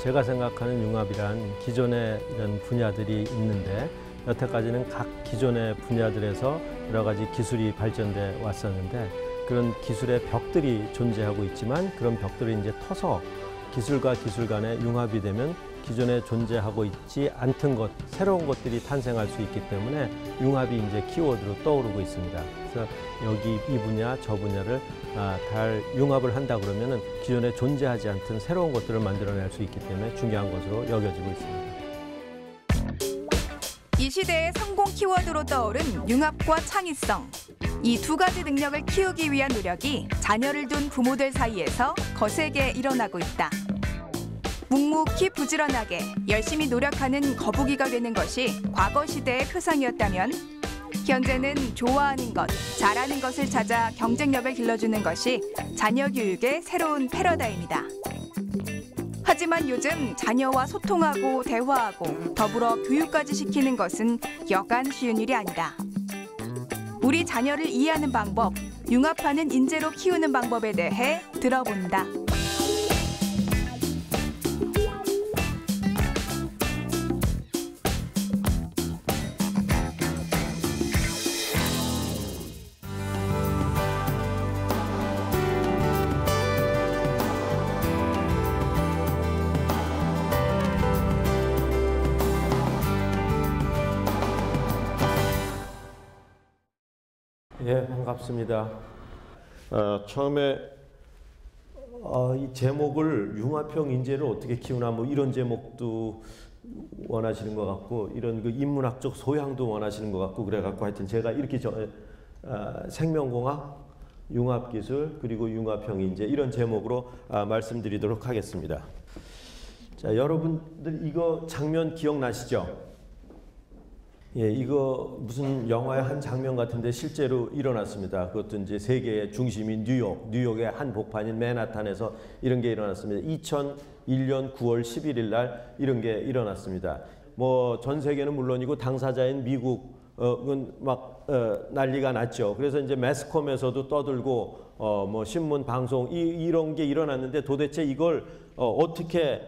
제가 생각하는 융합이란 기존의 이런 분야들이 있는데 여태까지는 각 기존의 분야들에서 여러 가지 기술이 발전돼 왔었는데 그런 기술의 벽들이 존재하고 있지만 그런 벽들이 이제 터서 기술과 기술 간의 융합이 되면 기존에 존재하고 있지 않던 것, 새로운 것들이 탄생할 수 있기 때문에 융합이 이제 키워드로 떠오르고 있습니다. 그래서 여기 이 분야, 저 분야를 잘 융합을 한다 그러면은 기존에 존재하지 않던 새로운 것들을 만들어낼 수 있기 때문에 중요한 것으로 여겨지고 있습니다. 이 시대의 성공 키워드로 떠오른 융합과 창의성. 이 두 가지 능력을 키우기 위한 노력이 자녀를 둔 부모들 사이에서 거세게 일어나고 있다. 묵묵히 부지런하게 열심히 노력하는 거북이가 되는 것이 과거 시대의 표상이었다면 현재는 좋아하는 것, 잘하는 것을 찾아 경쟁력을 길러주는 것이 자녀 교육의 새로운 패러다임이다. 하지만 요즘 자녀와 소통하고 대화하고 더불어 교육까지 시키는 것은 여간 쉬운 일이 아니다. 우리 자녀를 이해하는 방법, 융합하는 인재로 키우는 방법에 대해 들어본다. 예, 반갑습니다. 처음에 이 제목을 융합형 인재를 어떻게 키우나 뭐 이런 제목도 원하시는 것 같고 이런 그 인문학적 소양도 원하시는 것 같고 그래갖고 하여튼 제가 이렇게 생명공학, 융합기술 그리고 융합형 인재 이런 제목으로 말씀드리도록 하겠습니다. 자, 여러분들 이거 장면 기억나시죠? 예, 이거 무슨 영화의 한 장면 같은데 실제로 일어났습니다. 그것도 이제 세계의 중심인 뉴욕의 한 복판인 맨하탄에서 이런 게 일어났습니다. 2001년 9월 11일 날 이런 게 일어났습니다. 뭐 전 세계는 물론이고 당사자인 미국은 막 난리가 났죠. 그래서 이제 매스컴에서도 떠들고 뭐 신문 방송 이런 게 일어났는데 도대체 이걸 어떻게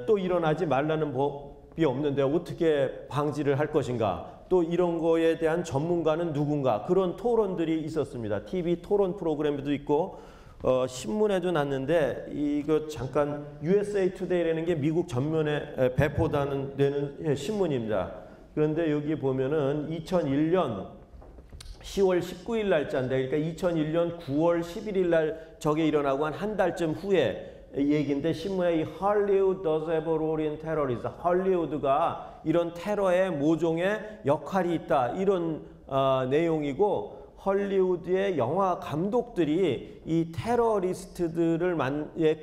또 일어나지 말라는 법이 없는데 어떻게 방지를 할 것인가, 또 이런 거에 대한 전문가는 누군가, 그런 토론들이 있었습니다. TV 토론 프로그램도 있고 신문에도 났는데 이거 잠깐 USA Today라는 게 미국 전면에 배포되는 신문입니다. 그런데 여기 보면은 2001년 10월 19일 날짜인데, 그러니까 2001년 9월 11일 날 저게 일어나고 한 달쯤 후에 얘기인데, 신문에 이 Hollywood does have a role in terrorism, 헐리우드가 이런 테러의 모종의 역할이 있다, 이런 내용이고, 헐리우드의 영화 감독들이 이 테러리스트들을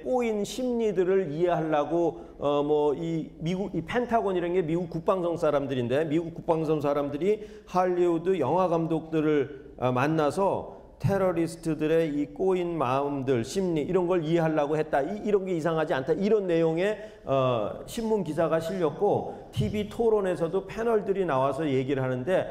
꼬인 심리들을 이해하려고 이 펜타곤이라는 게 미국 국방성 사람들인데, 미국 국방성 사람들이 할리우드 영화 감독들을 만나서 테러리스트들의 이 꼬인 마음들, 심리 이런 걸 이해하려고 했다. 이런 게 이상하지 않다. 이런 내용의 신문 기사가 실렸고, TV 토론에서도 패널들이 나와서 얘기를 하는데,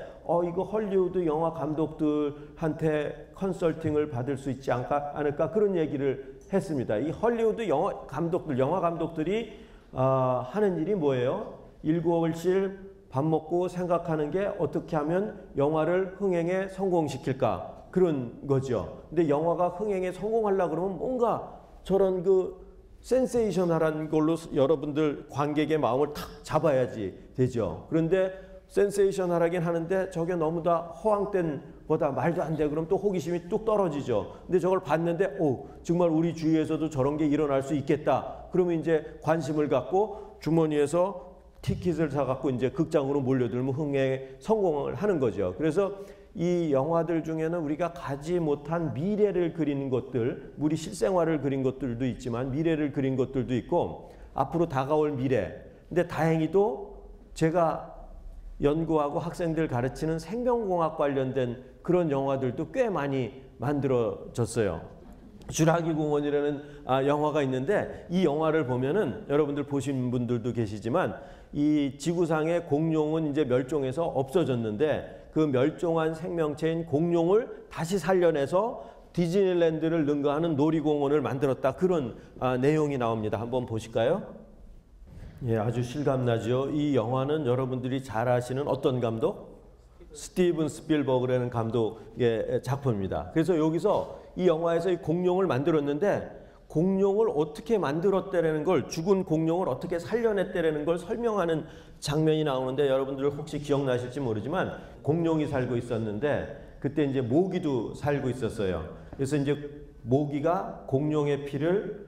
이거 헐리우드 영화 감독들한테 컨설팅을 받을 수 있지 않을까, 그런 얘기를 했습니다. 이 헐리우드 영화 감독들이 하는 일이 뭐예요? 일구월실 밥 먹고 생각하는 게 어떻게 하면 영화를 흥행에 성공시킬까, 그런 거죠. 근데 영화가 흥행에 성공하려고 그러면 뭔가 저런 센세이셔널한 걸로 여러분들 관객의 마음을 탁 잡아야지 되죠. 그런데 센세이셔널하긴 하는데 저게 너무 다 허황된 거다, 말도 안 돼, 그럼 또 호기심이 뚝 떨어지죠. 근데 저걸 봤는데 정말 우리 주위에서도 저런 게 일어날 수 있겠다, 그러면 이제 관심을 갖고 주머니에서 티켓을 사갖고 이제 극장으로 몰려들면 흥행에 성공을 하는 거죠. 그래서 이 영화들 중에는 우리가 가지 못한 미래를 그리는 것들, 우리 실생활을 그린 것들도 있지만 미래를 그린 것들도 있고, 앞으로 다가올 미래. 근데 다행히도 제가 연구하고 학생들 가르치는 생명공학 관련된 그런 영화들도 꽤 많이 만들어졌어요. 쥬라기 공원이라는 영화가 있는데, 이 영화를 보면은 여러분들 보신 분들도 계시지만, 이 지구상의 공룡은 이제 멸종해서 없어졌는데, 그 멸종한 생명체인 공룡을 다시 살려내서 디즈니랜드를 능가하는 놀이공원을 만들었다, 그런 내용이 나옵니다. 한번 보실까요? 예, 아주 실감나죠. 이 영화는 여러분들이 잘 아시는 어떤 감독? 스티븐 스필버그라는 감독의 작품입니다. 그래서 여기서 이 영화에서 이 공룡을 만들었는데 공룡을 어떻게 만들었다라는 걸, 죽은 공룡을 어떻게 살려냈다라는 걸 설명하는 장면이 나오는데 여러분들 혹시 기억나실지 모르지만 공룡이 살고 있었는데 그때 이제 모기도 살고 있었어요. 그래서 이제 모기가 공룡의 피를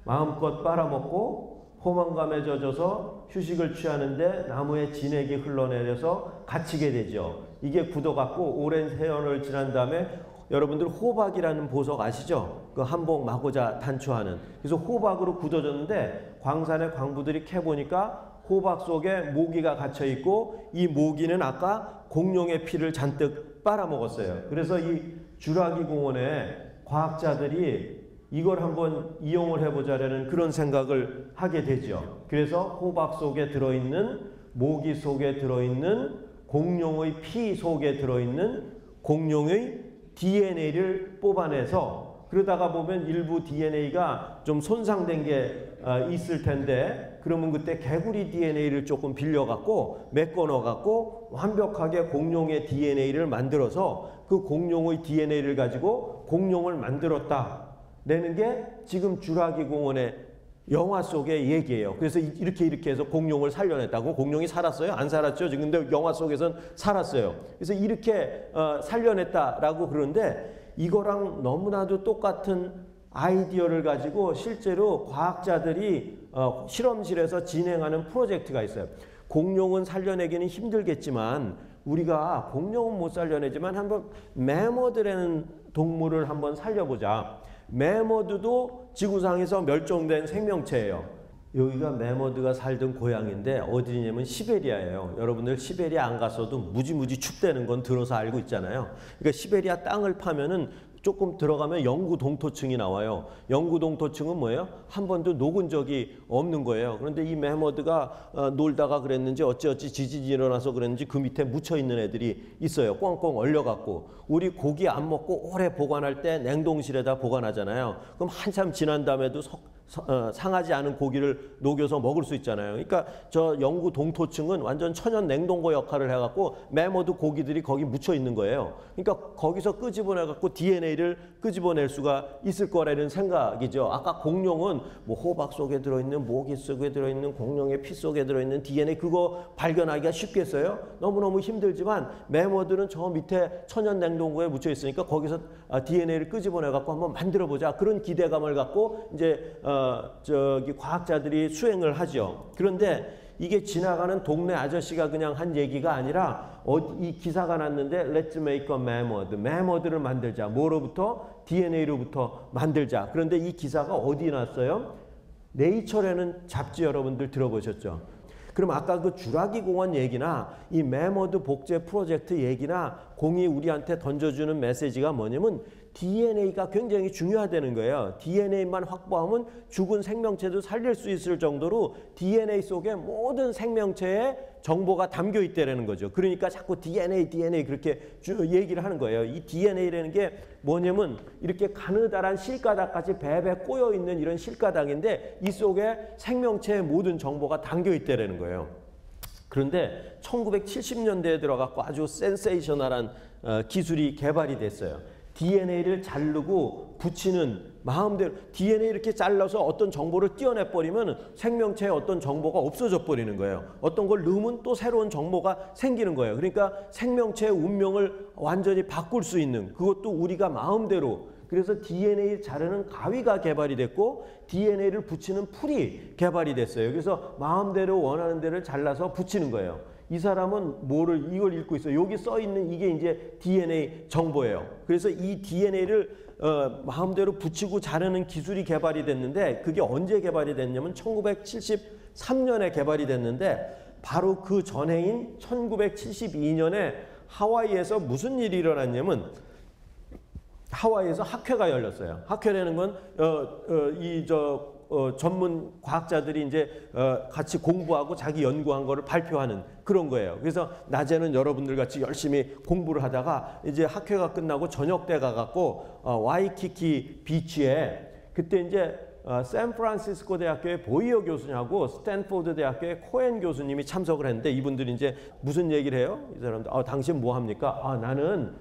마음껏 빨아먹고 포만감에 젖어서 휴식을 취하는데 나무에 진액이 흘러내려서 갇히게 되죠. 이게 굳어갖고 오랜 세월을 지난 다음에 여러분들 호박이라는 보석 아시죠? 그 한복 마고자 단추하는. 그래서 호박으로 굳어졌는데 광산의 광부들이 캐보니까 호박 속에 모기가 갇혀 있고 이 모기는 아까 공룡의 피를 잔뜩 빨아먹었어요. 그래서 이 주라기 공원에 과학자들이 이걸 한번 이용을 해보자라는 그런 생각을 하게 되죠. 그래서 호박 속에 들어있는 모기 속에 들어있는 공룡의 피 속에 들어있는 공룡의 DNA를 뽑아내서 그러다가 보면 일부 DNA가 좀 손상된 게 있을 텐데 그러면 그때 개구리 DNA를 조금 빌려갖고 메꿔 넣어갖고 완벽하게 공룡의 DNA를 만들어서 그 공룡의 DNA를 가지고 공룡을 만들었다. 내는 게 지금 주라기 공원의 영화 속의 얘기예요. 그래서 이렇게 해서 공룡을 살려냈다고. 공룡이 살았어요? 안 살았죠? 지금 근데 영화 속에서는 살았어요. 그래서 이렇게 살려냈다라고 그러는데 이거랑 너무나도 똑같은 아이디어를 가지고 실제로 과학자들이 실험실에서 진행하는 프로젝트가 있어요. 공룡은 살려내기는 힘들겠지만 우리가 공룡은 못 살려내지만 한번 매머드라는 동물을 한번 살려보자. 매머드도 지구상에서 멸종된 생명체예요. 여기가 매머드가 살던 고향인데 어디냐면 시베리아예요. 여러분들 시베리아 안 갔어도 무지무지 춥다는 건 들어서 알고 있잖아요. 그러니까 시베리아 땅을 파면은 조금 들어가면 영구 동토층이 나와요. 영구 동토층은 뭐예요? 한 번도 녹은 적이 없는 거예요. 그런데 이 매머드가 놀다가 그랬는지 어찌어찌 지진이 일어나서 그랬는지 그 밑에 묻혀있는 애들이 있어요. 꽁꽁 얼려갖고. 우리 고기 안 먹고 오래 보관할 때 냉동실에다 보관하잖아요. 그럼 한참 지난 다음에도 상하지 않은 고기를 녹여서 먹을 수 있잖아요. 그러니까 저 영구 동토층은 완전 천연 냉동고 역할을 해갖고 매머드 고기들이 거기 묻혀 있는 거예요. 그러니까 거기서 끄집어내갖고 DNA를 끄집어낼 수가 있을 거라는 생각이죠. 아까 공룡은 뭐 호박 속에 들어있는 모기 속에 들어있는 공룡의 피 속에 들어있는 DNA 그거 발견하기가 쉽겠어요? 너무너무 힘들지만 매머드는 저 밑에 천연 냉동고에 묻혀 있으니까 거기서 DNA를 끄집어내갖고 한번 만들어보자. 그런 기대감을 갖고 이제 저기 과학자들이 수행을 하죠. 그런데 이게 지나가는 동네 아저씨가 그냥 한 얘기가 아니라 이 기사가 났는데 Let's make a mammoth. 매머드를 만들자. 뭐로부터? DNA로부터 만들자. 그런데 이 기사가 어디에 났어요? 네이처라는 잡지 여러분들 들어보셨죠? 그럼 아까 그 주라기 공원 얘기나 이 매머드 복제 프로젝트 얘기나 공이 우리한테 던져주는 메시지가 뭐냐면 DNA가 굉장히 중요하다는 거예요. DNA만 확보하면 죽은 생명체도 살릴 수 있을 정도로 DNA 속에 모든 생명체의 정보가 담겨 있다는 거죠. 그러니까 자꾸 DNA 그렇게 얘기를 하는 거예요. 이 DNA라는 게 뭐냐면 이렇게 가느다란 실가닥같이 배배 꼬여 있는 이런 실가닥인데 이 속에 생명체의 모든 정보가 담겨 있다는 거예요. 그런데 1970년대에 들어가고 아주 센세이셔널한 기술이 개발이 됐어요. DNA를 자르고 붙이는 마음대로 DNA 이렇게 잘라서 어떤 정보를 띄어내버리면 생명체의 어떤 정보가 없어져 버리는 거예요. 어떤 걸 넣으면 또 새로운 정보가 생기는 거예요. 그러니까 생명체의 운명을 완전히 바꿀 수 있는 그것도 우리가 마음대로 그래서 DNA를 자르는 가위가 개발이 됐고 DNA를 붙이는 풀이 개발이 됐어요. 그래서 마음대로 원하는 데를 잘라서 붙이는 거예요. 이 사람은 이걸 읽고 있어요. 여기 써 있는 이게 이제 DNA 정보예요. 그래서 이 DNA를 마음대로 붙이고 자르는 기술이 개발이 됐는데 그게 언제 개발이 됐냐면 1973년에 개발이 됐는데 바로 그 전해인 1972년에 하와이에서 무슨 일이 일어났냐면 하와이에서 학회가 열렸어요. 학회라는 건 전문 과학자들이 이제 같이 공부하고 자기 연구한 거를 발표하는 그런 거예요. 그래서 낮에는 여러분들 같이 열심히 공부를 하다가 이제 학회가 끝나고 저녁 때 가갖고 와이키키 비치에 그때 이제 샌프란시스코 대학교의 보이어 교수님하고 스탠포드 대학교의 코엔 교수님이 참석을 했는데 이분들이 이제 무슨 얘기를 해요? 이 사람들, 당신 뭐 합니까? 나는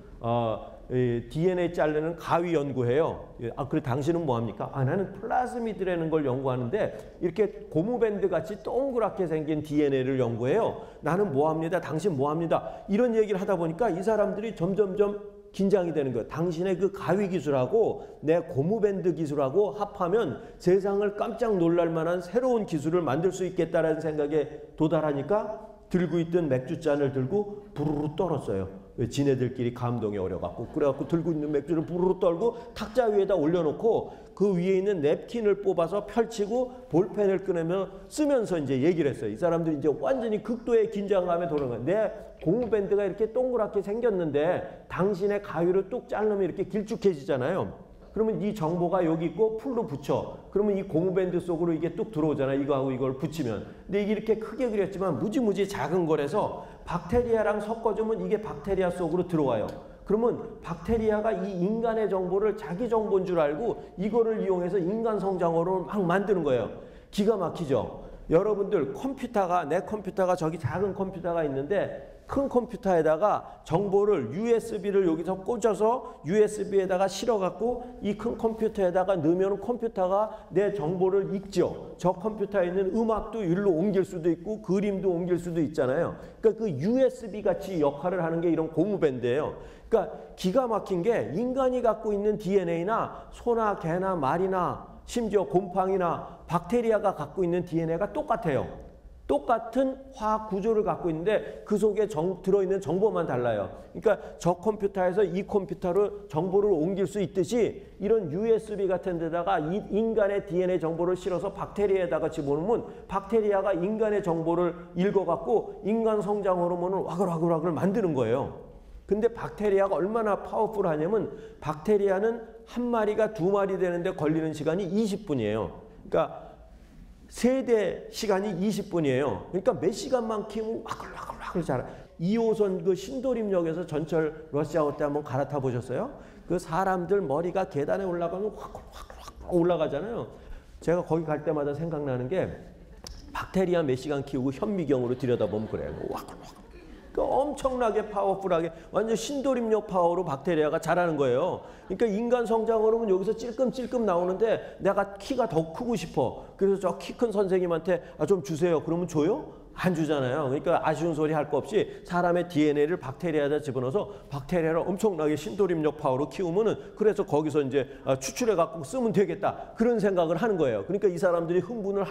DNA 자르는 가위 연구해요. 그래 당신은 뭐 합니까? 나는 플라즈미드라는 걸 연구하는데 이렇게 고무밴드 같이 동그랗게 생긴 DNA를 연구해요. 나는 뭐 합니다. 당신 뭐 합니다. 이런 얘기를 하다 보니까 이 사람들이 점점점 긴장이 되는 거예요. 당신의 그 가위 기술하고 내 고무밴드 기술하고 합하면 세상을 깜짝 놀랄 만한 새로운 기술을 만들 수 있겠다라는 생각에 도달하니까 들고 있던 맥주잔을 들고 부르르 떨었어요. 지네들끼리 감동에 어려갖고 그래갖고 들고 있는 맥주를 부르르 떨고 탁자 위에다 올려놓고 그 위에 있는 냅킨을 뽑아서 펼치고 볼펜을 꺼내며 쓰면서 이제 얘기를 했어요. 이 사람들이 이제 완전히 극도의 긴장감에 도는 거예요. 내 고무밴드가 이렇게 동그랗게 생겼는데 당신의 가위로 뚝 자르면 이렇게 길쭉해지잖아요. 그러면 이 정보가 여기 있고 풀로 붙여. 그러면 이 고무밴드 속으로 이게 뚝 들어오잖아요. 이거하고 이걸 붙이면. 근데 이게 이렇게 크게 그렸지만 무지무지 작은 거라서 박테리아랑 섞어주면 이게 박테리아 속으로 들어와요. 그러면 박테리아가 이 인간의 정보를 자기 정보인 줄 알고 이거를 이용해서 인간 성장어로 막 만드는 거예요. 기가 막히죠. 여러분들 컴퓨터가 내 컴퓨터가 저기 작은 컴퓨터가 있는데 큰 컴퓨터에다가 정보를 USB를 여기서 꽂아서 USB에다가 실어갖고 이 큰 컴퓨터에다가 넣으면 컴퓨터가 내 정보를 읽죠. 저 컴퓨터에 있는 음악도 일로 옮길 수도 있고 그림도 옮길 수도 있잖아요. 그러니까 그 USB 같이 역할을 하는 게 이런 고무밴드예요. 그러니까 기가 막힌 게 인간이 갖고 있는 DNA나 소나 개나 말이나 심지어 곰팡이나 박테리아가 갖고 있는 DNA가 똑같아요. 똑같은 화학 구조를 갖고 있는데 그 속에 들어있는 정보만 달라요. 그러니까 저 컴퓨터에서 이 컴퓨터로 정보를 옮길 수 있듯이 이런 USB 같은 데다가 이 인간의 DNA 정보를 실어서 박테리아에다가 집어넣으면 박테리아가 인간의 정보를 읽어갖고 인간 성장 호르몬을 와글와글와글 만드는 거예요. 근데 박테리아가 얼마나 파워풀하냐면 박테리아는 한 마리가 두 마리 되는데 걸리는 시간이 20분이에요. 그러니까 세대 시간이 20분이에요. 그러니까 몇 시간만 키우면 와글와글와글 자라. 2호선 그 신도림역에서 전철 러시아워 때 한번 갈아타 보셨어요? 그 사람들 머리가 계단에 올라가면 확 올라가잖아요. 제가 거기 갈 때마다 생각나는 게 박테리아 몇 시간 키우고 현미경으로 들여다보면 그래요. 와글와글. 엄청나게 파워풀하게 완전 신도림역 파워로 박테리아가 자라는 거예요. 그러니까 인간 성장 호르몬 여기서 찔끔찔끔 나오는데 내가 키가 더 크고 싶어. 그래서 저 키 큰 선생님한테 좀 주세요. 그러면 줘요? 안 주잖아요. 그러니까 아쉬운 소리 할 거 없이 사람의 DNA를 박테리아에다 집어넣어서 박테리아를 엄청나게 신도림역 파워로 키우면은 그래서 거기서 이제 추출해 갖고 쓰면 되겠다. 그런 생각을 하는 거예요. 그러니까 이 사람들이 흥분을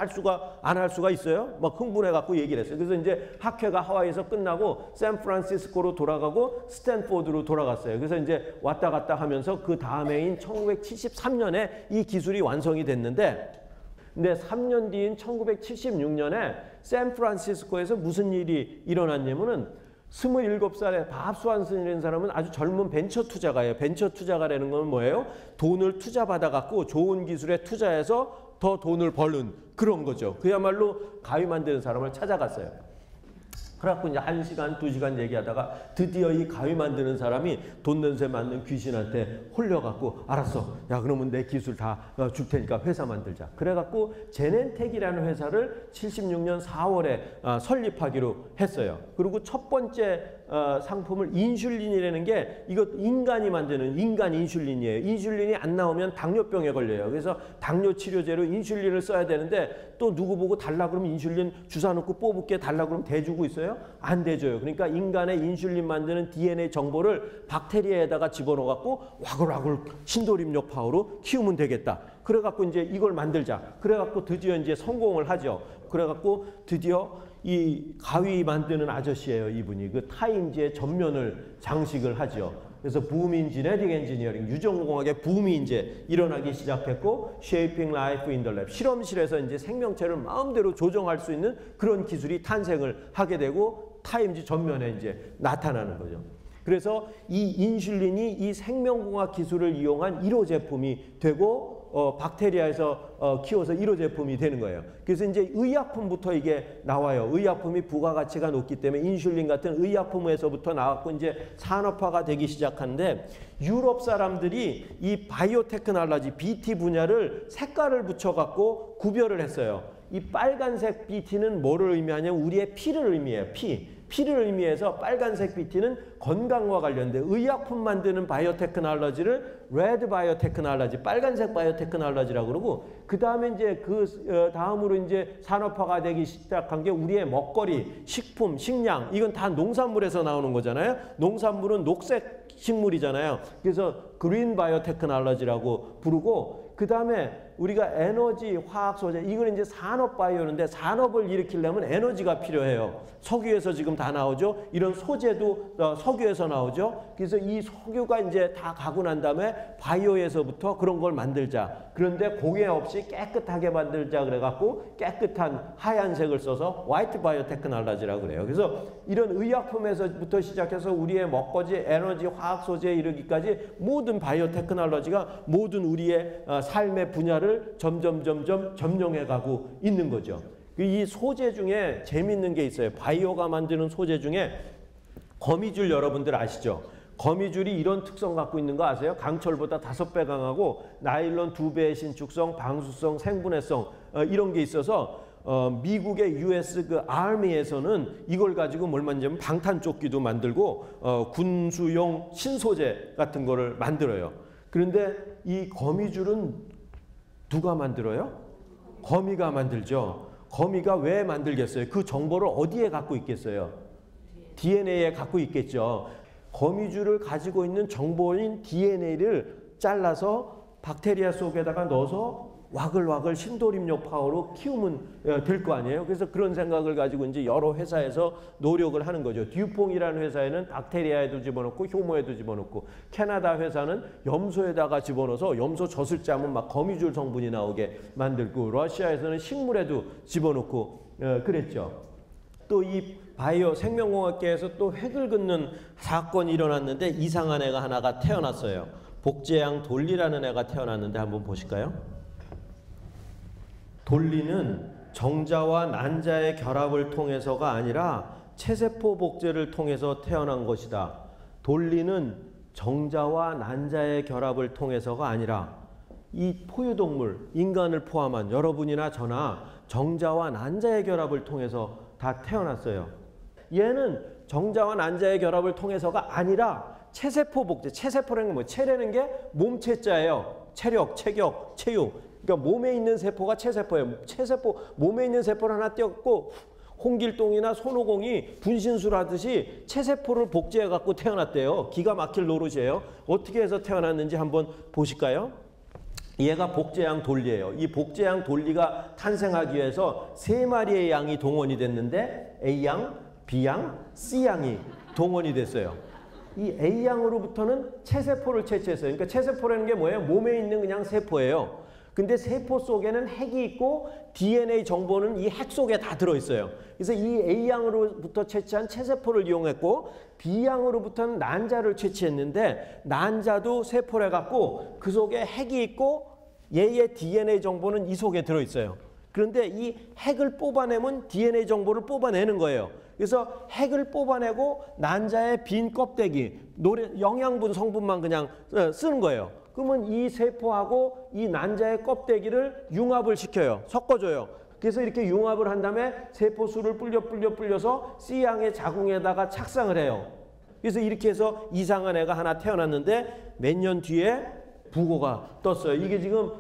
안 할 수가 있어요? 막 흥분해 갖고 얘기를 했어요. 그래서 이제 학회가 하와이에서 끝나고 샌프란시스코로 돌아가고 스탠포드로 돌아갔어요. 그래서 이제 왔다 갔다 하면서 그 다음해인 1973년에 이 기술이 완성이 됐는데 근데 3년 뒤인 1976년에 샌프란시스코에서 무슨 일이 일어났냐면은 27살의 밥 스완슨이라는 사람은 아주 젊은 벤처 투자가예요. 벤처 투자가라는 건 뭐예요? 돈을 투자받아갖고 좋은 기술에 투자해서 더 돈을 버는 그런 거죠. 그야말로 가위 만드는 사람을 찾아갔어요. 그래갖고 이제 1시간, 2시간 얘기하다가 드디어 이 가위 만드는 사람이 돈 냄새 맡는 귀신한테 홀려갖고 알았어. 야 그러면 내 기술 다 줄 테니까 회사 만들자. 그래갖고 제넨텍이라는 회사를 76년 4월에 설립하기로 했어요. 그리고 첫 번째 상품을 인슐린이라는 게 이거 인간이 만드는 인간 인슐린이에요. 인슐린이 안 나오면 당뇨병에 걸려요. 그래서 당뇨 치료제로 인슐린을 써야 되는데 또 누구 보고 달라 그러면 인슐린 주사 놓고 뽑을게 달라 그러면 대주고 있어요? 안 대줘요. 그러니까 인간의 인슐린 만드는 DNA 정보를 박테리아에다가 집어넣어갖고 와글와글 신도림역 파워로 키우면 되겠다. 그래갖고 이제 이걸 만들자. 그래갖고 드디어 이제 성공을 하죠. 그래갖고 드디어 이 가위 만드는 아저씨예요. 이분이 그 타임즈의 전면을 장식을 하죠. 그래서 붐인 지네틱 엔지니어링 유전공학의 붐이 이제 일어나기 시작했고 Shaping Life in the Lab 실험실에서 이제 생명체를 마음대로 조정할 수 있는 그런 기술이 탄생을 하게 되고 타임즈 전면에 이제 나타나는 거죠. 그래서 이 인슐린이 이 생명공학 기술을 이용한 1호 제품이 되고 박테리아에서 키워서 1호 제품이 되는 거예요. 그래서 이제 의약품부터 이게 나와요. 의약품이 부가가치가 높기 때문에 인슐린 같은 의약품에서부터 나왔고 이제 산업화가 되기 시작하는데 유럽 사람들이 이 바이오테크놀로지 BT 분야를 색깔을 붙여갖고 구별을 했어요. 이 빨간색 BT는 뭐를 의미하냐면 우리의 피를 의미해요. 피를 의미해서 빨간색 BT는 건강과 관련된 의약품 만드는 바이오테크놀로지를 레드 바이오테크놀로지, 빨간색 바이오테크놀로지라고 그러고 그 다음에 이제 다음으로 이제 산업화가 되기 시작한 게 우리의 먹거리, 식품, 식량 이건 다 농산물에서 나오는 거잖아요. 농산물은 녹색 식물이잖아요. 그래서 그린 바이오테크놀로지라고 부르고 그 다음에 우리가 에너지, 화학 소재 이건 이제 산업 바이오인데 산업을 일으키려면 에너지가 필요해요. 석유에서 지금 다 나오죠. 이런 소재도 석유에서 나오죠. 그래서 이 석유가 이제 다 가고 난 다음에 바이오에서부터 그런 걸 만들자. 그런데 공해 없이 깨끗하게 만들자 그래갖고 깨끗한 하얀색을 써서 화이트 바이오테크놀로지라고 그래요. 그래서 이런 의약품에서부터 시작해서 우리의 먹거리, 에너지, 화학 소재에 이르기까지 모든 바이오테크놀로지가 모든 우리의 삶의 분야를 점점 점령해 가고 있는 거죠. 이 소재 중에 재밌는 게 있어요. 바이오가 만드는 소재 중에 거미줄 여러분들 아시죠? 거미줄이 이런 특성 갖고 있는 거 아세요? 강철보다 5배 강하고 나일론 2배의 신축성, 방수성, 생분해성 이런 게 있어서 미국의 US 그 아미에서는 이걸 가지고 뭘 만들냐면 방탄조끼도 만들고 군수용 신소재 같은 거를 만들어요. 그런데 이 거미줄은 누가 만들어요? 거미가 만들죠. 거미가 왜 만들겠어요? 그 정보를 어디에 갖고 있겠어요? DNA에 갖고 있겠죠. 거미줄을 가지고 있는 정보인 DNA를 잘라서 박테리아 속에다가 넣어서 와글와글 신도림력 파워로 키우면 될 거 아니에요. 그래서 그런 생각을 가지고 이제 여러 회사에서 노력을 하는 거죠. 듀퐁이라는 회사에는 박테리아에도 집어넣고 효모에도 집어넣고 캐나다 회사는 염소에다가 집어넣어서 염소 젖을 짜면 막 거미줄 성분이 나오게 만들고 러시아에서는 식물에도 집어넣고 그랬죠. 또 이 바이오 생명공학계에서 또 획을 긋는 사건이 일어났는데 이상한 애가 하나가 태어났어요. 복제양 돌리라는 애가 태어났는데 한번 보실까요? 돌리는 정자와 난자의 결합을 통해서가 아니라 체세포 복제를 통해서 태어난 것이다. 돌리는 정자와 난자의 결합을 통해서가 아니라 이 포유동물, 인간을 포함한 여러분이나 저나 정자와 난자의 결합을 통해서 다 태어났어요. 얘는 정자와 난자의 결합을 통해서가 아니라 체세포 복제, 체세포라는 게 뭐 체라는 게 몸체자예요. 체력, 체격, 체육. 그러니까 몸에 있는 세포가 체세포예요. 체세포, 몸에 있는 세포를 하나 떼었고 홍길동이나 손오공이 분신술 하듯이 체세포를 복제해 갖고 태어났대요. 기가 막힐 노릇이에요. 어떻게 해서 태어났는지 한번 보실까요? 얘가 복제양 돌리예요. 이 복제양 돌리가 탄생하기 위해서 3마리의 양이 동원이 됐는데 A양, B양, C양이 동원이 됐어요. 이 A양으로부터는 체세포를 채취했어요. 그러니까 체세포라는 게 뭐예요? 몸에 있는 그냥 세포예요. 근데 세포 속에는 핵이 있고 DNA 정보는 이 핵 속에 다 들어있어요. 그래서 이 A양으로부터 채취한 체세포를 이용했고 B양으로부터는 난자를 채취했는데 난자도 세포를 갖고 그 속에 핵이 있고 얘의 DNA 정보는 이 속에 들어있어요. 그런데 이 핵을 뽑아내면 DNA 정보를 뽑아내는 거예요. 그래서 핵을 뽑아내고 난자의 빈 껍데기, 영양분 성분만 그냥 쓰는 거예요. 그러면 이 세포하고 이 난자의 껍데기를 융합을 시켜요. 섞어줘요. 그래서 이렇게 융합을 한 다음에 세포수를 불려서 C양의 자궁에다가 착상을 해요. 그래서 이렇게 해서 이상한 애가 하나 태어났는데 몇 년 뒤에 부고가 떴어요. 이게 지금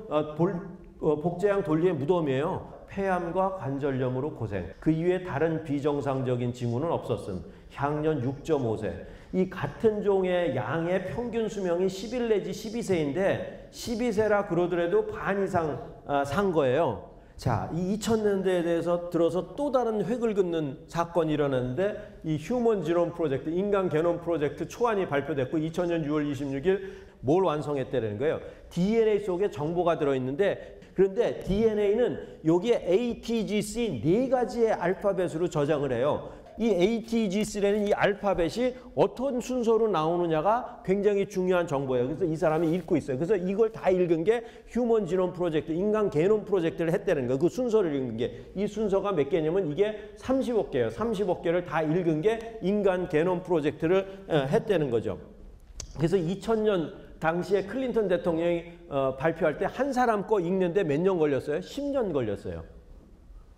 복제양 돌리의 무덤이에요. 폐암과 관절염으로 고생. 그 이후에 다른 비정상적인 징후는 없었음. 향년 6.5세. 이 같은 종의 양의 평균 수명이 11 내지 12세인데 12세라 그러더라도 반 이상 산 거예요. 자, 이 2000년대에 대해서 들어서 또 다른 획을 긋는 사건이 일어났는데 이 휴먼 지놈 프로젝트, 인간 게놈 프로젝트 초안이 발표됐고 2000년 6월 26일 뭘 완성했다는 거예요. DNA 속에 정보가 들어있는데 그런데 DNA는 여기에 A, T, G, C 4가지의 알파벳으로 저장을 해요. 이 ATG3라는 이 알파벳이 어떤 순서로 나오느냐가 굉장히 중요한 정보예요. 그래서 이 사람이 읽고 있어요. 그래서 이걸 다 읽은 게 휴먼 지놈 프로젝트, 인간 게놈 프로젝트를 했다는 거예요. 그 순서를 읽은 게. 이 순서가 몇 개냐면 이게 35개예요. 35개를 다 읽은 게 인간 게놈 프로젝트를 했다는 거죠. 그래서 2000년 당시에 클린턴 대통령이 발표할 때 한 사람 거 읽는데 몇 년 걸렸어요? 10년 걸렸어요.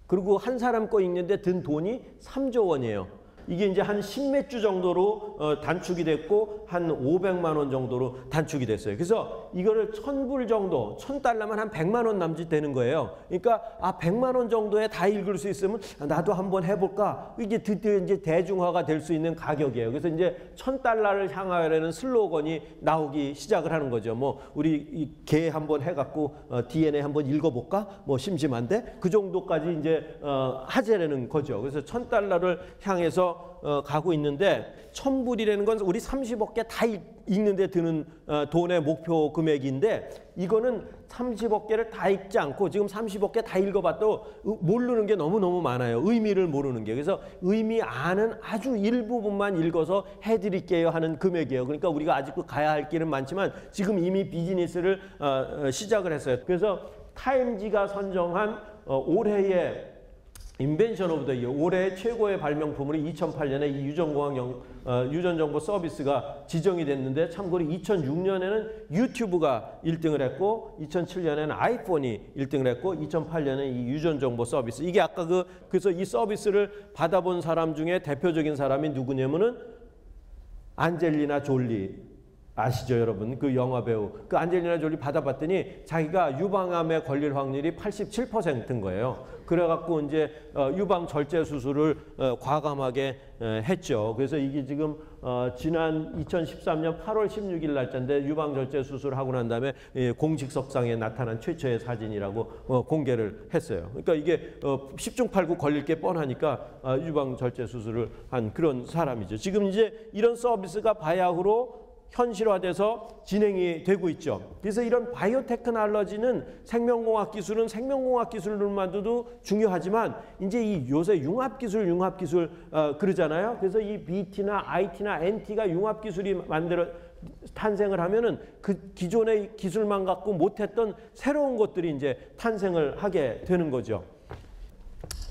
그리고 한 사람 거 읽는데 든 돈이 3조 원이에요. 이게 이제 한 10몇 주 정도로 단축이 됐고 한 500만 원 정도로 단축이 됐어요. 그래서 이거를 1000불 정도, 1000달러면 한 100만 원 남짓 되는 거예요. 그러니까 100만 원 정도에 다 읽을 수 있으면 나도 한번 해볼까? 이게 드디어 이제 대중화가 될 수 있는 가격이에요. 그래서 이제 1000달러를 향하여라는 슬로건이 나오기 시작을 하는 거죠. 뭐 우리 개 한번 해갖고 DNA 한번 읽어볼까? 뭐 심심한데 그 정도까지 이제 하자라는 거죠. 그래서 1000달러를 향해서 가고 있는데 1000불이라는 건 우리 30억 개 다 읽는데 드는 돈의 목표 금액인데 이거는 30억 개를 다 읽지 않고 지금 30억 개 다 읽어봐도 모르는 게 너무너무 많아요. 의미를 모르는 게. 그래서 의미 아는 아주 일부분만 읽어서 해드릴게요 하는 금액이에요. 그러니까 우리가 아직도 가야 할 길은 많지만 지금 이미 비즈니스를 시작을 했어요. 그래서 타임지가 선정한 올해의 인벤션 오브 더 이어, 올해 최고의 발명품으로 2008년에 이 유전정보 서비스가 지정이 됐는데 참고로 2006년에는 유튜브가 1등을 했고 2007년에는 아이폰이 1등을 했고 2008년에 이 유전정보 서비스. 이게 아까 그래서 이 서비스를 받아본 사람 중에 대표적인 사람이 누구냐면은 안젤리나 졸리. 아시죠, 여러분? 그 영화 배우. 그 안젤리나 졸리 받아봤더니 자기가 유방암에 걸릴 확률이 87%인 거예요. 그래갖고 이제 유방 절제 수술을 과감하게 했죠. 그래서 이게 지금 지난 2013년 8월 16일 날짜인데 유방 절제 수술을 하고 난 다음에 공식석상에 나타난 최초의 사진이라고 공개를 했어요. 그러니까 이게 10중 8구 걸릴 게 뻔하니까 유방 절제 수술을 한 그런 사람이죠. 지금 이제 이런 서비스가 바야흐로 현실화돼서 진행이 되고 있죠. 그래서 이런 바이오테크놀로지는 생명공학 기술은 생명공학 기술로만도 중요하지만 이제 이 요새 융합기술 그러잖아요. 그래서 이 BT나 IT나 NT가 융합기술이 탄생을 하면은 그 기존의 기술만 갖고 못했던 새로운 것들이 이제 탄생을 하게 되는 거죠.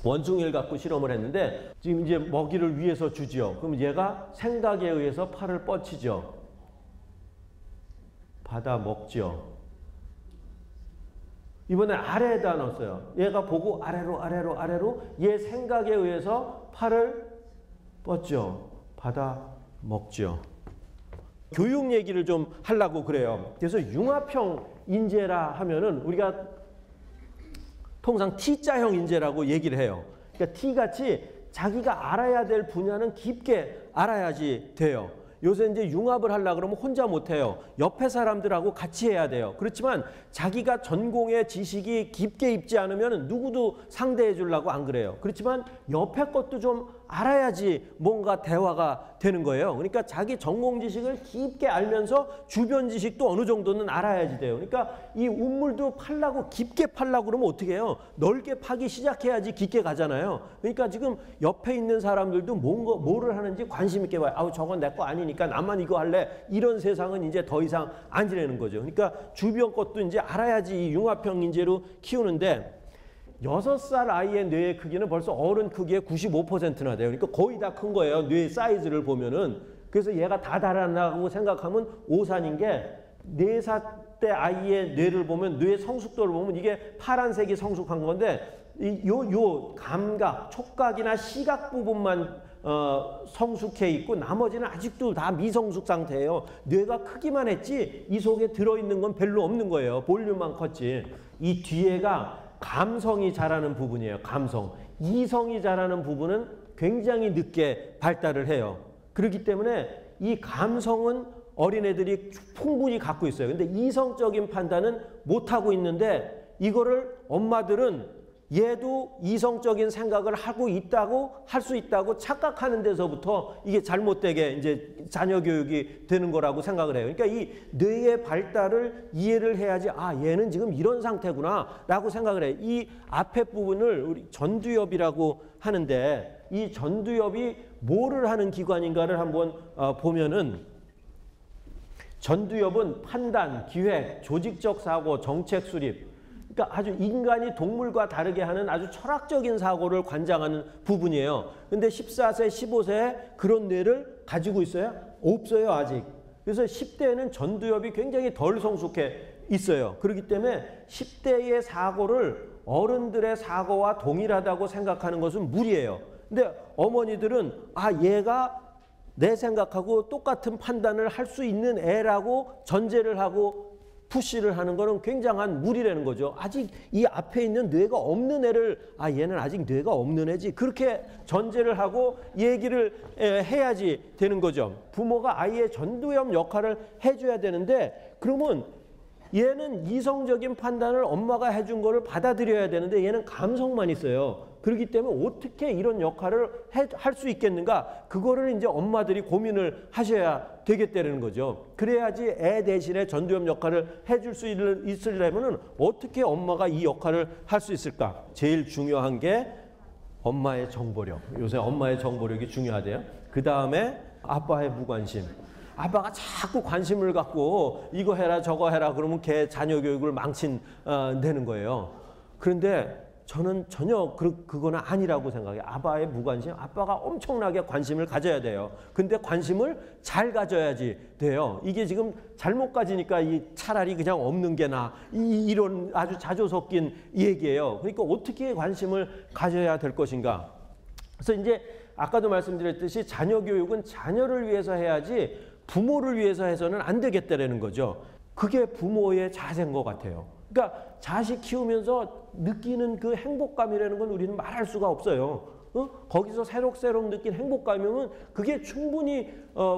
원숭이를 갖고 실험을 했는데 지금 이제 먹이를 위에서 주죠. 그럼 얘가 생각에 의해서 팔을 뻗치죠. 받아 먹죠. 이번에 아래에다 넣었어요. 얘가 보고 아래로 얘 생각에 의해서 팔을 뻗죠. 받아 먹죠. 교육 얘기를 좀 하려고 그래요. 그래서 융합형 인재라 하면은 우리가 통상 T자형 인재라고 얘기를 해요. 그러니까 T같이 자기가 알아야 될 분야는 깊게 알아야지 돼요. 요새 이제 융합을 하려고 그러면 혼자 못해요. 옆에 사람들하고 같이 해야 돼요. 그렇지만 자기가 전공의 지식이 깊게 있지 않으면 누구도 상대해 주려고 안 그래요. 그렇지만 옆에 것도 좀 알아야지 뭔가 대화가 되는 거예요. 그러니까 자기 전공 지식을 깊게 알면서 주변 지식도 어느 정도는 알아야지 돼요. 그러니까 이 운물도 팔려고 깊게 팔려고 그러면 어떻게 해요? 넓게 파기 시작해야지 깊게 가잖아요. 그러니까 지금 옆에 있는 사람들도 뭐를 하는지 관심 있게 봐요. 아우 저건 내 거 아니니까 나만 이거 할래. 이런 세상은 이제 더 이상 안 지내는 거죠. 그러니까 주변 것도 이제 알아야지 이 융합형 인재로 키우는데 6살 아이의 뇌의 크기는 벌써 어른 크기의 95%나 돼요. 그러니까 거의 다 큰 거예요. 뇌 사이즈를 보면은. 그래서 얘가 다 달아나고 생각하면 오산인 게 4살 때 아이의 뇌를 보면 뇌 성숙도를 보면 이게 파란색이 성숙한 건데 요 감각, 촉각이나 시각 부분만 성숙해 있고 나머지는 아직도 다 미성숙 상태예요. 뇌가 크기만 했지 이 속에 들어있는 건 별로 없는 거예요. 볼륨만 컸지. 이 뒤에가 감성이 자라는 부분이에요. 감성. 이성이 자라는 부분은 굉장히 늦게 발달을 해요. 그렇기 때문에 이 감성은 어린애들이 충분히 갖고 있어요. 근데 이성적인 판단은 못하고 있는데 이거를 엄마들은 얘도 이성적인 생각을 하고 있다고 할 수 있다고 착각하는 데서부터 이게 잘못되게 이제 자녀 교육이 되는 거라고 생각을 해요. 그러니까 이 뇌의 발달을 이해를 해야지 얘는 지금 이런 상태구나 라고 생각을 해요. 이 앞에 부분을 우리 전두엽이라고 하는데 이 전두엽이 뭐를 하는 기관인가를 한번 보면은 전두엽은 판단, 기획, 조직적 사고, 정책 수립, 그러니까 아주 인간이 동물과 다르게 하는 아주 철학적인 사고를 관장하는 부분이에요. 근데 14세, 15세에 그런 뇌를 가지고 있어요? 없어요, 아직. 그래서 10대에는 전두엽이 굉장히 덜 성숙해 있어요. 그렇기 때문에 10대의 사고를 어른들의 사고와 동일하다고 생각하는 것은 무리예요. 근데 어머니들은 얘가 내 생각하고 똑같은 판단을 할 수 있는 애라고 전제를 하고 푸시를 하는 거는 굉장한 무리라는 거죠. 아직 이 앞에 있는 뇌가 없는 애를 얘는 아직 뇌가 없는 애지, 그렇게 전제를 하고 얘기를 해야지 되는 거죠. 부모가 아이의 전두엽 역할을 해줘야 되는데, 그러면 얘는 이성적인 판단을 엄마가 해준 거를 받아들여야 되는데 얘는 감성만 있어요. 그렇기 때문에 어떻게 이런 역할을 할 수 있겠는가? 그거를 이제 엄마들이 고민을 하셔야 되겠다는 거죠. 그래야지 애 대신에 전두엽 역할을 해줄 수 있으려면 어떻게 엄마가 이 역할을 할 수 있을까? 제일 중요한 게 엄마의 정보력. 요새 엄마의 정보력이 중요하대요. 그 다음에 아빠의 무관심. 아빠가 자꾸 관심을 갖고 이거 해라 저거 해라 그러면 걔 자녀 교육을 망친되는 거예요. 그런데 저는 전혀 그거는 아니라고 생각해요. 아빠의 무관심, 아빠가 엄청나게 관심을 가져야 돼요. 근데 관심을 잘 가져야지 돼요. 이게 지금 잘못 가지니까 차라리 그냥 없는 게 나아, 이런 아주 자주 섞인 얘기예요. 그러니까 어떻게 관심을 가져야 될 것인가. 그래서 이제 아까도 말씀드렸듯이 자녀 교육은 자녀를 위해서 해야지 부모를 위해서 해서는 안 되겠다라는 거죠. 그게 부모의 자세인 것 같아요. 그러니까 자식 키우면서 느끼는 그 행복감이라는 건 우리는 말할 수가 없어요. 거기서 새록새록 느낀 행복감이면 그게 충분히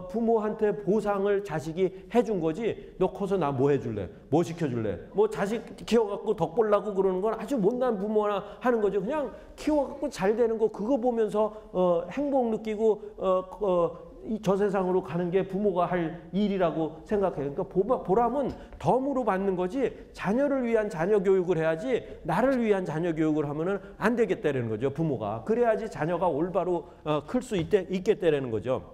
부모한테 보상을 자식이 해준 거지. 너 커서 나 뭐 해줄래? 뭐 시켜줄래? 뭐 자식 키워갖고 덕 보려고 그러는 건 아주 못난 부모나 하는 거죠. 그냥 키워갖고 잘 되는 거 그거 보면서 행복 느끼고 저 세상으로 가는 게 부모가 할 일이라고 생각해요. 그러니까 보람은 덤으로 받는 거지 자녀를 위한 자녀 교육을 해야지 나를 위한 자녀 교육을 하면은 안 되겠다는 거죠, 부모가. 그래야지 자녀가 올바로 클 수 있겠다는 거죠.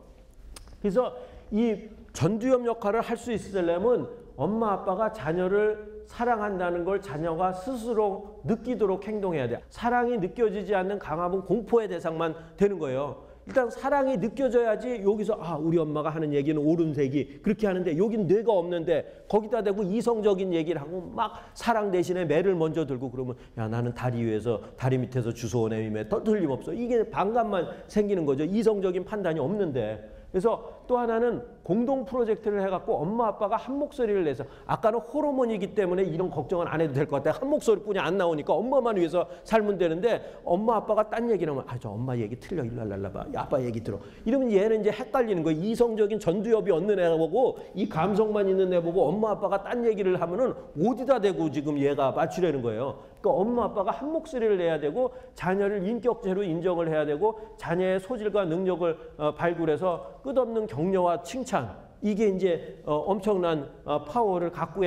그래서 이 전두엽 역할을 할 수 있으려면 엄마 아빠가 자녀를 사랑한다는 걸 자녀가 스스로 느끼도록 행동해야 돼요. 사랑이 느껴지지 않는 강압은 공포의 대상만 되는 거예요. 일단 사랑이 느껴져야지 여기서 우리 엄마가 하는 얘기는 오름세기 그렇게 하는데 여긴 뇌가 없는데 거기다 대고 이성적인 얘기를 하고 막 사랑 대신에 매를 먼저 들고 그러면 야 나는 다리 위에서 다리 밑에서 주워온 애임에 더 틀림없어. 이게 반감만 생기는 거죠. 이성적인 판단이 없는데. 그래서 또 하나는 공동 프로젝트를 해갖고 엄마 아빠가 한 목소리를 내서, 아까는 호르몬이기 때문에 이런 걱정은 안 해도 될 것 같아요. 한 목소리뿐이 안 나오니까 엄마만 위해서 살면 되는데 엄마 아빠가 딴 얘기를 하면 저 엄마 얘기 틀려 일로 봐 아빠 얘기 들어 이러면 얘는 이제 헷갈리는 거예요. 이성적인 전두엽이 없는 애 보고 이 감성만 있는 애 보고 엄마 아빠가 딴 얘기를 하면은 어디다 대고 지금 얘가 맞추려는 거예요. 그러니까 엄마 아빠가 한 목소리를 내야 되고 자녀를 인격체로 인정을 해야 되고 자녀의 소질과 능력을 발굴해서 끝없는 격려와 칭찬, 이게 이제 엄청난 파워를 갖고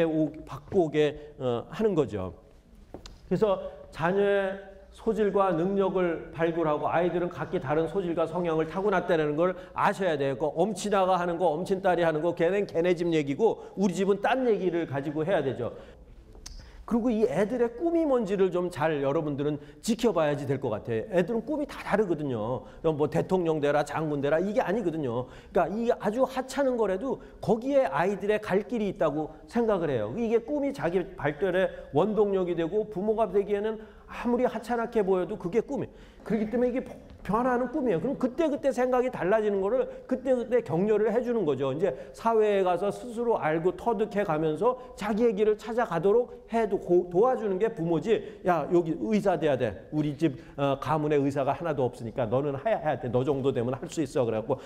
오게 하는 거죠. 그래서 자녀의 소질과 능력을 발굴하고 아이들은 각기 다른 소질과 성향을 타고났다는 걸 아셔야 돼요. 엄친아가 하는 거, 엄친딸이 하는 거 걔는 걔네 집 얘기고 우리 집은 딴 얘기를 가지고 해야 되죠. 그리고 이 애들의 꿈이 뭔지를 좀 잘 여러분들은 지켜봐야지 될 것 같아요. 애들은 꿈이 다 다르거든요. 뭐 대통령 되라 장군 되라 이게 아니거든요. 그러니까 이 아주 하찮은 거라도 거기에 아이들의 갈 길이 있다고 생각을 해요. 이게 꿈이 자기 발달의 원동력이 되고 부모가 되기에는 아무리 하찮게 보여도 그게 꿈이에요. 그렇기 때문에 이게 변하는 꿈이에요. 그럼 그때그때 생각이 달라지는 거를 그때그때 격려를 해주는 거죠. 이제 사회에 가서 스스로 알고 터득해 가면서 자기의 길을 찾아가도록 도와주는 게 부모지. 야 여기 의사 돼야 돼. 우리 집 가문에 의사가 하나도 없으니까 너는 해야 돼. 너 정도 되면 할 수 있어. 그래갖고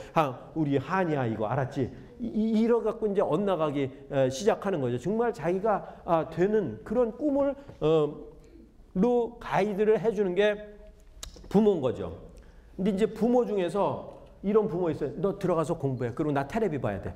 우리 한이야 이거 알았지? 이러갖고 이제 엇나가기 시작하는 거죠. 정말 자기가 되는 그런 꿈을 로 가이드를 해주는 게 부모인 거죠. 근데 이제 부모 중에서 이런 부모 있어요. 너 들어가서 공부해. 그리고 나 텔레비 봐야 돼.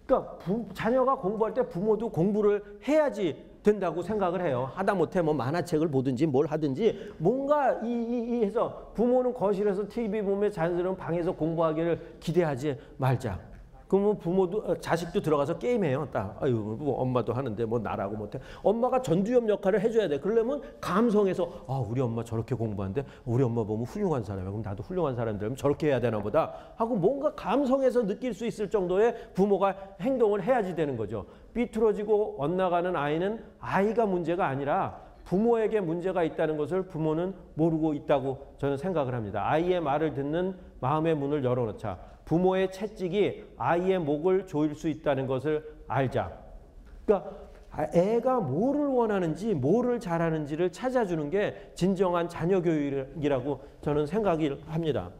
그러니까 자녀가 공부할 때 부모도 공부를 해야지 된다고 생각을 해요. 하다못해 뭐 만화책을 보든지 뭘 하든지 뭔가 해서 부모는 거실에서 TV 보며 자녀들은 방에서 공부하기를 기대하지 말자. 그러면 부모도 자식도 들어가서 게임해요. 딱 아유 뭐 엄마도 하는데 뭐 나라고 못해. 엄마가 전두엽 역할을 해줘야 돼. 그러려면 감성에서 아 우리 엄마 저렇게 공부하는데 우리 엄마 보면 훌륭한 사람이야. 그럼 나도 훌륭한 사람 되려면 저렇게 해야 되나 보다 하고 뭔가 감성에서 느낄 수 있을 정도의 부모가 행동을 해야지 되는 거죠. 삐뚤어지고 엇나가는 아이는 아이가 문제가 아니라 부모에게 문제가 있다는 것을 부모는 모르고 있다고 저는 생각을 합니다. 아이의 말을 듣는 마음의 문을 열어놓자. 부모의 채찍이 아이의 목을 조일 수 있다는 것을 알자. 그러니까 애가 뭐를 원하는지 뭐를 잘하는지를 찾아주는 게 진정한 자녀 교육이라고 저는 생각을 합니다.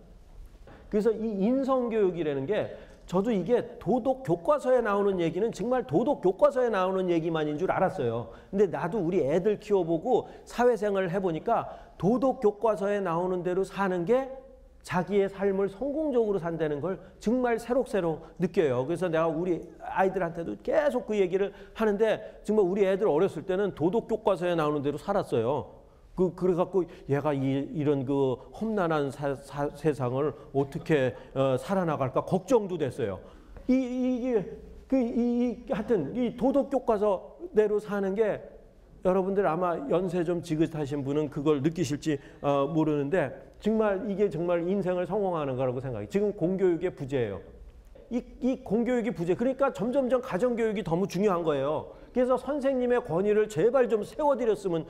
그래서 이 인성교육이라는 게 저도 이게 도덕 교과서에 나오는 얘기는 정말 도덕 교과서에 나오는 얘기만인 줄 알았어요. 근데 나도 우리 애들 키워보고 사회생활을 해보니까 도덕 교과서에 나오는 대로 사는 게 자기의 삶을 성공적으로 산다는 걸 정말 새록새록 느껴요. 그래서 내가 우리 아이들한테도 계속 그 얘기를 하는데 정말 우리 애들 어렸을 때는 도덕 교과서에 나오는 대로 살았어요. 그래갖고 얘가 이런 그 험난한 세상을 어떻게 살아나갈까 걱정도 됐어요. 하여튼 이 도덕 교과서대로 사는 게 여러분들 아마 연세 좀 지긋하신 분은 그걸 느끼실지 모르는데 정말 이게 정말 인생을 성공하는 거라고 생각해요. 지금 공교육의 부재예요. 이 공교육이 부재. 그러니까 점점점 가정교육이 너무 중요한 거예요. 그래서 선생님의 권위를 제발 좀 세워드렸으면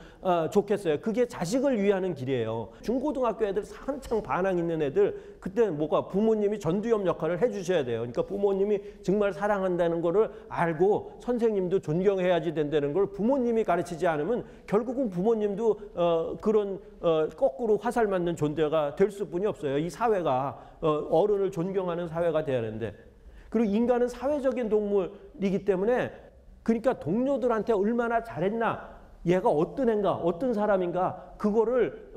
좋겠어요. 그게 자식을 위하는 길이에요. 중고등학교 애들 한창 반항 있는 애들 그때는 뭐가 부모님이 전두엽 역할을 해주셔야 돼요. 그러니까 부모님이 정말 사랑한다는 거를 알고 선생님도 존경해야지 된다는 걸 부모님이 가르치지 않으면 결국은 부모님도 그런 거꾸로 화살 맞는 존재가 될 수뿐이 없어요. 이 사회가 어른을 존경하는 사회가 돼야 하는데 그리고 인간은 사회적인 동물이기 때문에 그러니까 동료들한테 얼마나 잘했나 얘가 어떤 애인가 어떤 사람인가 그거를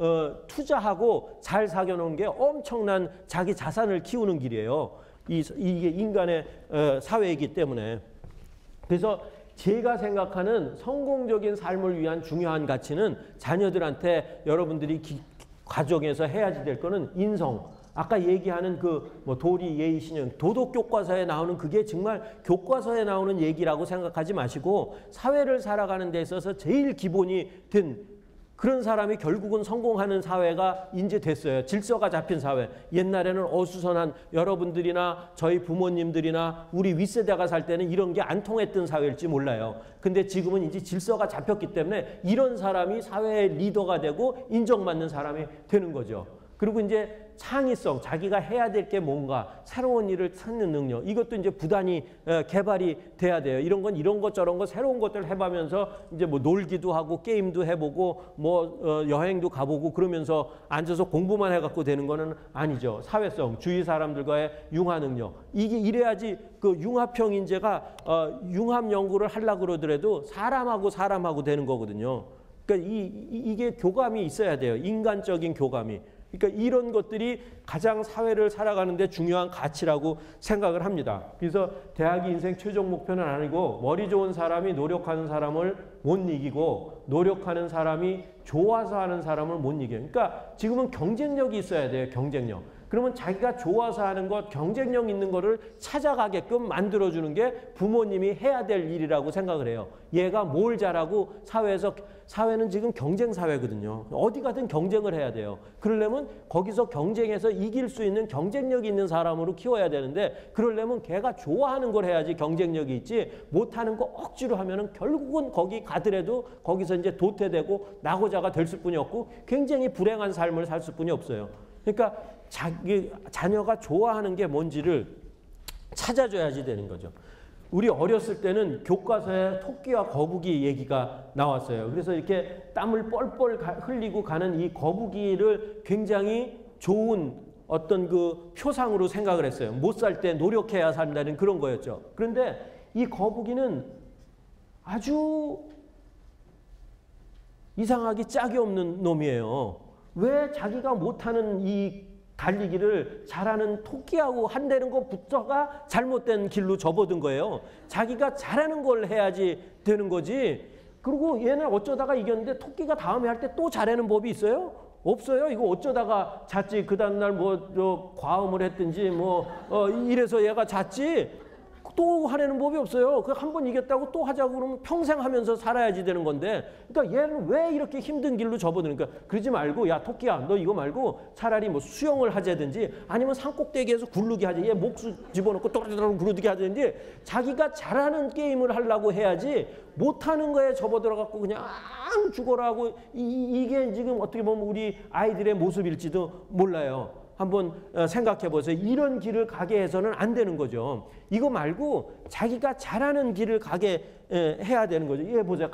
투자하고 잘 사귀어놓은 게 엄청난 자기 자산을 키우는 길이에요. 이게 인간의 사회이기 때문에. 그래서 제가 생각하는 성공적인 삶을 위한 중요한 가치는 자녀들한테 여러분들이 가정에서 해야지 될 거는 인성. 아까 얘기하는 그 뭐 도리, 예의, 신용, 도덕 교과서에 나오는 그게 정말 교과서에 나오는 얘기라고 생각하지 마시고 사회를 살아가는 데 있어서 제일 기본이 된 그런 사람이 결국은 성공하는 사회가 이제 됐어요. 질서가 잡힌 사회. 옛날에는 어수선한 여러분들이나 저희 부모님들이나 우리 윗세대가 살 때는 이런 게 안 통했던 사회일지 몰라요. 근데 지금은 이제 질서가 잡혔기 때문에 이런 사람이 사회의 리더가 되고 인정받는 사람이 되는 거죠. 그리고 이제 창의성, 자기가 해야 될 게 뭔가 새로운 일을 찾는 능력 이것도 이제 부단히 개발이 돼야 돼요. 이런 건 이런 것 저런 것 새로운 것들 해보면서 이제 뭐 놀기도 하고 게임도 해보고 뭐 여행도 가보고 그러면서 앉아서 공부만 해갖고 되는 거는 아니죠. 사회성, 주위 사람들과의 융화 능력 이게 이래야지 그 융합형 인재가 융합 연구를 하려고 그러더라도 사람하고 되는 거거든요. 그러니까 이게 교감이 있어야 돼요. 인간적인 교감이. 그러니까 이런 것들이 가장 사회를 살아가는 데 중요한 가치라고 생각을 합니다. 그래서 대학이 인생 최종 목표는 아니고 머리 좋은 사람이 노력하는 사람을 못 이기고 노력하는 사람이 좋아서 하는 사람을 못 이겨요. 그러니까 지금은 경쟁력이 있어야 돼요. 경쟁력. 그러면 자기가 좋아서 하는 것, 경쟁력 있는 거를 찾아가게끔 만들어주는 게 부모님이 해야 될 일이라고 생각을 해요. 얘가 뭘 잘하고 사회는 지금 경쟁 사회거든요. 어디 가든 경쟁을 해야 돼요. 그러려면 거기서 경쟁해서 이길 수 있는 경쟁력이 있는 사람으로 키워야 되는데 그러려면 걔가 좋아하는 걸 해야지 경쟁력이 있지 못하는 거 억지로 하면은 결국은 거기 가더라도 거기서 이제 도태되고 낙오자가 될 수뿐이 없고 굉장히 불행한 삶을 살 수뿐이 없어요. 그러니까 자녀가 좋아하는 게 뭔지를 찾아줘야지 되는 거죠. 우리 어렸을 때는 교과서에 토끼와 거북이 얘기가 나왔어요. 그래서 이렇게 땀을 뻘뻘 흘리고 가는 이 거북이를 굉장히 좋은 어떤 그 표상으로 생각을 했어요. 못 살 때 노력해야 산다는 그런 거였죠. 그런데 이 거북이는 아주 이상하게 짝이 없는 놈이에요. 왜 자기가 못하는 이 달리기를 잘하는 토끼하고 한다는 것부터가 잘못된 길로 접어든 거예요. 자기가 잘하는 걸 해야지 되는 거지 그리고 얘는 어쩌다가 이겼는데 토끼가 다음에 할 때 또 잘하는 법이 있어요? 없어요. 이거 어쩌다가 잤지. 그 다음날 뭐 과음을 했든지 이래서 얘가 잤지. 또 하려는 법이 없어요. 그 한 번 이겼다고 또 하자고 그러면 평생 하면서 살아야지 되는 건데, 그러니까 얘는 왜 이렇게 힘든 길로 접어드니까 그러지 말고, 야 토끼야, 너 이거 말고 차라리 뭐 수영을 하자든지 아니면 산꼭대기에서 굴르기 하자. 얘 목수 집어넣고 또르르 굴르기 하자든지 자기가 잘하는 게임을 하려고 해야지 못하는 거에 접어들어갖고 그냥 죽어라 하고 이게 지금 어떻게 보면 우리 아이들의 모습일지도 몰라요. 한번 생각해 보세요. 이런 길을 가게 해서는 안 되는 거죠. 이거 말고 자기가 잘하는 길을 가게 해야 되는 거죠. 얘 보세요.